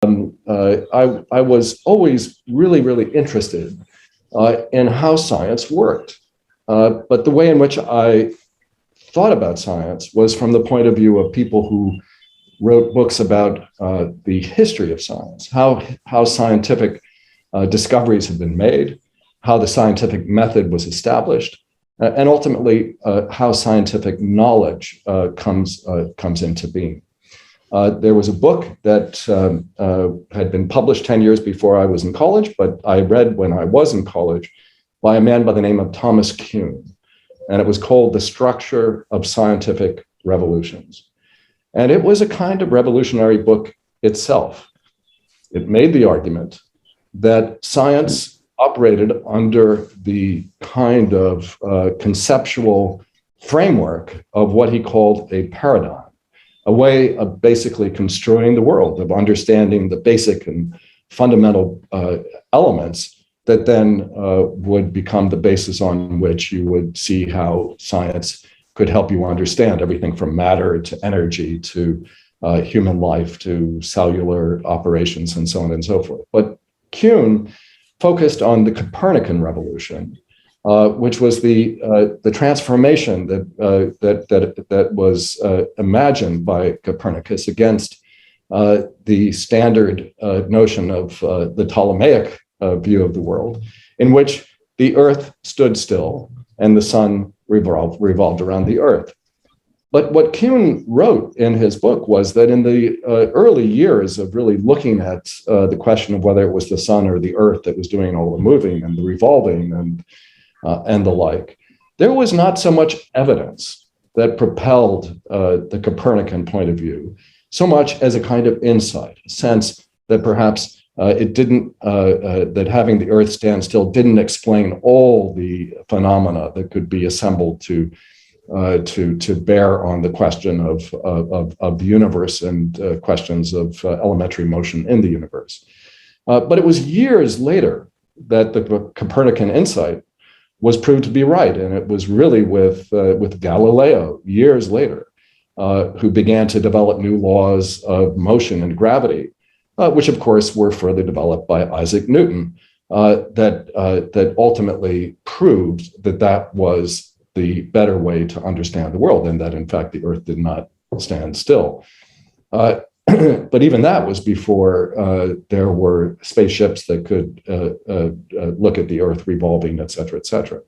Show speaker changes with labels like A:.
A: I was always really, really interested in how science worked. But the way in which I thought about science was from the point of view of people who wrote books about the history of science, how scientific discoveries have been made, how the scientific method was established, and ultimately how scientific knowledge comes into being. There was a book that had been published 10 years before I was in college, but I read when I was in college by a man by the name of Thomas Kuhn. And it was called The Structure of Scientific Revolutions. And it was a kind of revolutionary book itself. It made the argument that science operated under the kind of conceptual framework of what he called a paradigm, a way of basically construing the world, of understanding the basic and fundamental elements that then would become the basis on which you would see how science could help you understand everything from matter to energy to human life to cellular operations and so on and so forth. But Kuhn focused on the Copernican revolution, which was the transformation that was imagined by Copernicus against the standard notion of the Ptolemaic view of the world, in which the Earth stood still and the sun revolved around the Earth. But what Kuhn wrote in his book was that in the early years of really looking at the question of whether it was the sun or the Earth that was doing all the moving and the revolving and the like, there was not so much evidence that propelled the Copernican point of view, so much as a kind of insight, a sense that perhaps that having the Earth stand still didn't explain all the phenomena that could be assembled to bear on the question of the universe and questions of elementary motion in the universe. But it was years later that the Copernican insight was proved to be right, and it was really with Galileo years later, who began to develop new laws of motion and gravity, which of course were further developed by Isaac Newton, that ultimately proved that was the better way to understand the world, and that in fact the Earth did not stand still. But even that was before there were spaceships that could look at the Earth revolving, et cetera, et cetera.